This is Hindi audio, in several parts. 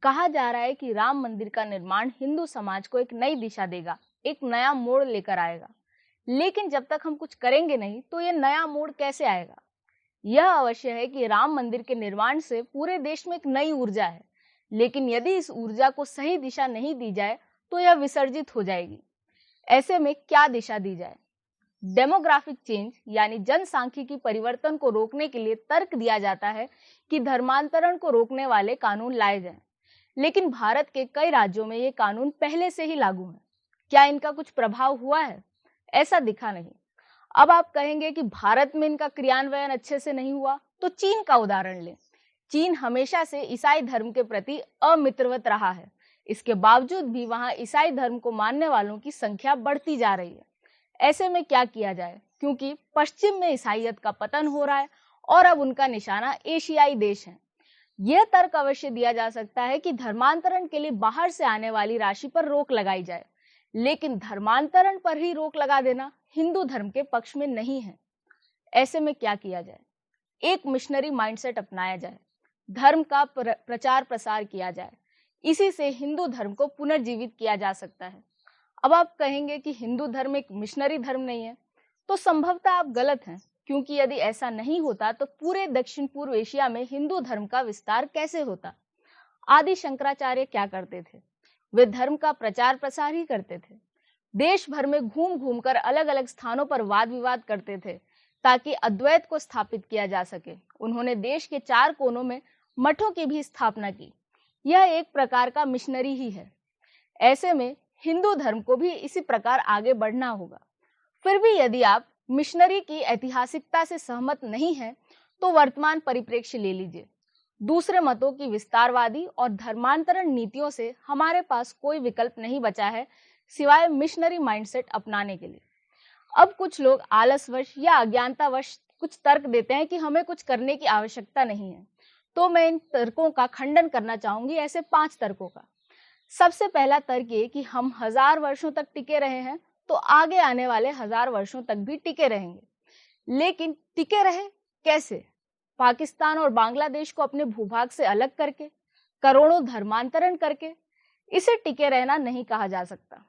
कहा जा रहा है कि राम मंदिर का निर्माण हिंदू समाज को एक नई दिशा देगा, एक नया मोड़ लेकर आएगा। लेकिन जब तक हम कुछ करेंगे नहीं, तो ये नया मोड़ कैसे आएगा? यह अवश्य है कि राम मंदिर के निर्माण से पूरे देश में एक नई ऊर्जा है, लेकिन यदि इस ऊर्जा को सही दिशा नहीं दी जाए, तो यह विसर्जित हो जाएगी। ऐसे में क्या दिशा दी जाए? डेमोग्राफिक चेंज यानी जनसांख्यिकी परिवर्तन को रोकने के लिए तर्क दिया जाता है कि धर्मांतरण को रोकने वाले कानून लाए जाएं। लेकिन भारत के कई राज्यों में ये कानून पहले से ही लागू हैं। क्या इनका कुछ प्रभाव हुआ है? ऐसा दिखा नहीं। अब आप कहेंगे कि भारत में इनका क्रियान्वयन अच्छे से नहीं हुआ, तो चीन का उदाहरण लें। चीन हमेशा से ईसाई धर्म के प्रति अमित्रवत रहा है। इसके बावजूद भी वहां ईसाई धर्म को मानने वालों की संख्या बढ़ती जा रही है। ऐसे में क्या किया जाए? क्योंकि पश्चिम में ईसाईयत का पतन हो रहा है और अब उनका निशाना एशियाई देश है। यह तर्क अवश्य दिया जा सकता है कि धर्मांतरण के लिए बाहर से आने वाली राशि पर रोक लगाई जाए, लेकिन धर्मांतरण पर ही रोक लगा देना हिंदू धर्म के पक्ष में नहीं है। ऐसे में क्या किया जाए? एक मिशनरी माइंडसेट अपनाया जाए, धर्म का प्रचार प्रसार किया जाए। इसी से हिंदू धर्म को पुनर्जीवित किया जा सकता है। अब आप कहेंगे कि हिंदू धर्म एक मिशनरी धर्म नहीं है, तो संभवतः आप गलत हैं, क्योंकि यदि ऐसा नहीं होता तो पूरे दक्षिण पूर्व एशिया में हिंदू धर्म का विस्तार कैसे होता? आदि शंकराचार्य क्या करते थे? वे धर्म का प्रचार प्रसार ही करते थे। देश भर में घूम घूम कर अलग अलग स्थानों पर वाद विवाद करते थे ताकि अद्वैत को स्थापित किया जा सके। उन्होंने देश के 4 कोनों में मठों की भी स्थापना की। यह एक प्रकार का मिशनरी ही है। ऐसे में हिंदू धर्म को भी इसी प्रकार आगे बढ़ना होगा। फिर भी यदि आप मिशनरी की ऐतिहासिकता से सहमत नहीं हैं, तो वर्तमान परिप्रेक्ष्य ले लीजिए। दूसरे मतों की विस्तारवादी और धर्मांतरण नीतियों से हमारे पास कोई विकल्प नहीं बचा है सिवाय मिशनरी माइंडसेट अपनाने के लिए। अब कुछ लोग आलसवश या अज्ञानतावश कुछ तर्क देते हैं कि हमें कुछ करने की आवश्यकता नहीं है, तो मैं इन तर्कों का खंडन करना चाहूंगी, ऐसे 5 तर्कों का। सबसे पहला तर्क ये कि हम 1000 वर्षों तक टिके रहे हैं, तो आगे आने वाले 1000 वर्षों तक भी टिके रहेंगे। लेकिन टिके रहे कैसे? पाकिस्तान और बांग्लादेश को अपने भूभाग से अलग करके, करोड़ों धर्मांतरण करके? इसे टिके रहना नहीं कहा जा सकता।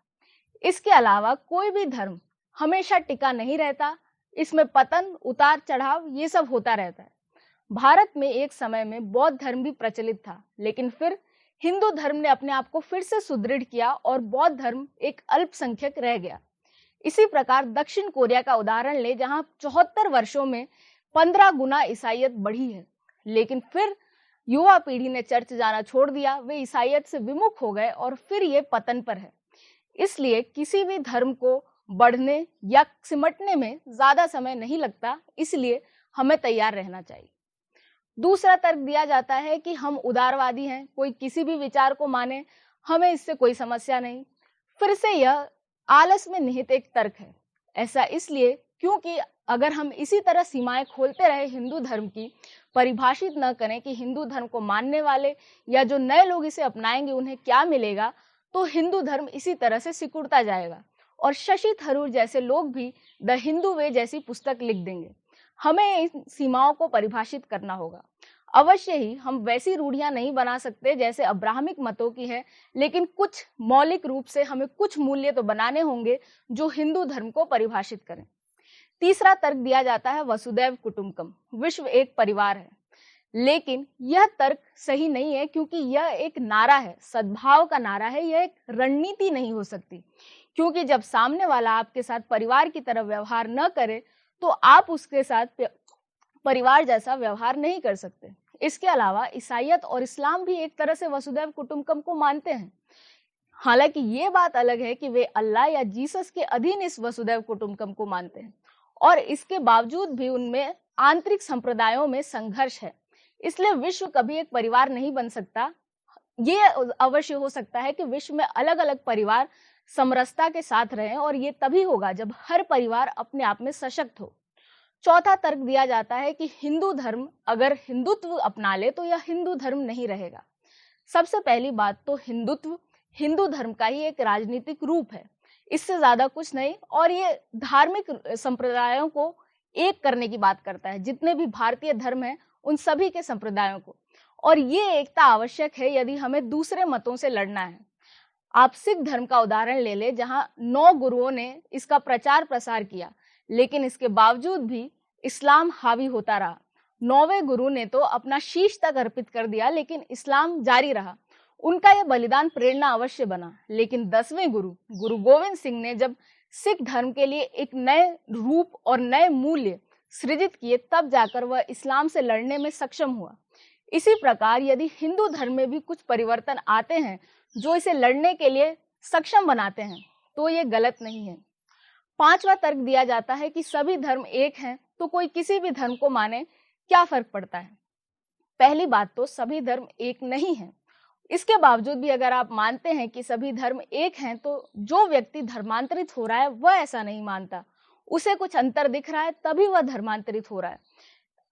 इसके अलावा कोई भी धर्म हमेशा टिका नहीं रहता। इसमें पतन, उतार चढ़ाव ये सब होता रहता है। भारत में एक समय में बौद्ध धर्म भी प्रचलित था, लेकिन फिर हिंदू धर्म ने अपने आप को फिर से सुदृढ़ किया और बौद्ध धर्म एक अल्पसंख्यक रह गया। इसी प्रकार दक्षिण कोरिया का उदाहरण ले, जहां 74 वर्षों में 15 गुना ईसाईयत बढ़ी है, लेकिन फिर युवा पीढ़ी ने चर्च जाना छोड़ दिया, वे ईसाईयत से विमुख हो गए और फिर ये पतन पर है। इसलिए किसी भी धर्म को बढ़ने या सिमटने में ज्यादा समय नहीं लगता, इसलिए हमें तैयार रहना चाहिए। दूसरा तर्क दिया जाता है कि हम उदारवादी हैं, कोई किसी भी विचार को माने, हमें इससे कोई समस्या नहीं। फिर से यह आलस में निहित एक तर्क है। ऐसा इसलिए क्योंकि अगर हम इसी तरह सीमाएं खोलते रहे हिंदू धर्म की, परिभाषित न करें कि हिंदू धर्म को मानने वाले या जो नए लोग इसे अपनाएंगे उन्हें क्या मिलेगा, तो हिंदू धर्म इसी तरह से सिकुड़ता जाएगा और शशि थरूर जैसे लोग भी द हिंदू वे जैसी पुस्तक लिख देंगे। हमें इन सीमाओं को परिभाषित करना होगा। अवश्य ही हम वैसी रूढ़ियां नहीं बना सकते जैसे अब्राहमिक मतों की है, लेकिन कुछ मौलिक रूप से हमें कुछ मूल्य तो बनाने होंगे जो हिंदू धर्म को परिभाषित करें। तीसरा तर्क दिया जाता है वसुदैव कुटुंबकम, विश्व एक परिवार है। लेकिन यह तर्क सही नहीं है, क्योंकि यह एक नारा है, सद्भाव का नारा है। यह एक रणनीति नहीं हो सकती, क्योंकि जब सामने वाला आपके साथ परिवार की तरह व्यवहार न करे, तो आप उसके साथ परिवार जैसा व्यवहार नहीं कर सकते। इसके अलावा ईसाईयत और इस्लाम भी एक तरह से वसुदैव कुटुंबकम को मानते हैं। हालांकि ये बात अलग है कि वे अल्लाह या जीसस के अधीन इस वसुदैव कुटुंबकम को मानते हैं, और इसके बावजूद भी उनमें आंतरिक संप्रदायों में संघर्ष है। इसलिए विश्व कभी एक परिवार नहीं बन सकता। ये अवश्य हो सकता है कि विश्व में अलग अलग परिवार समरसता के साथ रहें, और ये तभी होगा जब हर परिवार अपने आप में सशक्त हो। चौथा तर्क दिया जाता है कि हिंदू धर्म अगर हिंदुत्व अपना ले तो यह हिंदू धर्म नहीं रहेगा। सबसे पहली बात तो हिंदुत्व हिंदू धर्म का ही एक राजनीतिक रूप है, इससे ज्यादा कुछ नहीं, और ये धार्मिक संप्रदायों को एक करने की बात करता है। जितने भी भारतीय धर्म हैं उन सभी के संप्रदायों को, और ये एकता आवश्यक है यदि हमें दूसरे मतों से लड़ना है। आप सिख धर्म का उदाहरण ले ले, जहां 9 गुरुओं ने इसका प्रचार प्रसार किया, लेकिन इसके बावजूद भी इस्लाम हावी होता रहा। 9वें गुरु ने तो अपना शीश तक अर्पित कर दिया, लेकिन इस्लाम जारी रहा। उनका यह बलिदान प्रेरणा अवश्य बना। लेकिन 10वें गुरु गुरु गोविंद सिंह ने जब सिख धर्म के लिए एक नए रूप और नए मूल्य सृजित किए, तब जाकर वह इस्लाम से लड़ने में सक्षम हुआ। इसी प्रकार यदि हिंदू धर्म में भी कुछ परिवर्तन आते हैं जो इसे लड़ने के लिए सक्षम बनाते हैं, तो ये गलत नहीं है। 5वां तर्क दिया जाता है कि सभी धर्म एक हैं, तो कोई किसी भी धर्म को माने, क्या फर्क पड़ता है। पहली बात तो सभी धर्म एक नहीं है। इसके बावजूद भी अगर आप मानते हैं कि सभी धर्म एक हैं, तो जो व्यक्ति धर्मांतरित हो रहा है वह ऐसा नहीं मानता। उसे कुछ अंतर दिख रहा है, तभी वह धर्मांतरित हो रहा है।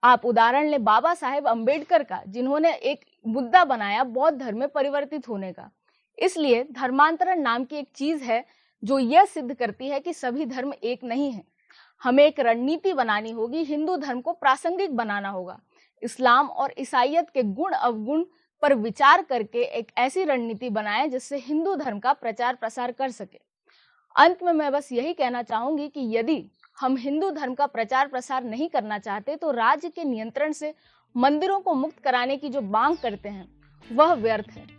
आप उदाहरण लें बाबा साहेब अम्बेडकर का, जिन्होंने एक मुद्दा बनाया बौद्ध धर्म में परिवर्तित होने का। इसलिए धर्मांतरण नाम की एक चीज है जो यह सिद्ध करती है कि सभी धर्म एक नहीं है। हमें एक रणनीति बनानी होगी, हिंदू धर्म को प्रासंगिक बनाना होगा। इस्लाम और ईसाइयत के गुण अवगुण पर विचार करके एक ऐसी रणनीति बनाएं जिससे हिंदू धर्म का प्रचार प्रसार कर सके। अंत में मैं बस यही कहना चाहूंगी कि यदि हम हिंदू धर्म का प्रचार प्रसार नहीं करना चाहते, तो राज्य के नियंत्रण से मंदिरों को मुक्त कराने की जो मांग करते हैं वह व्यर्थ है।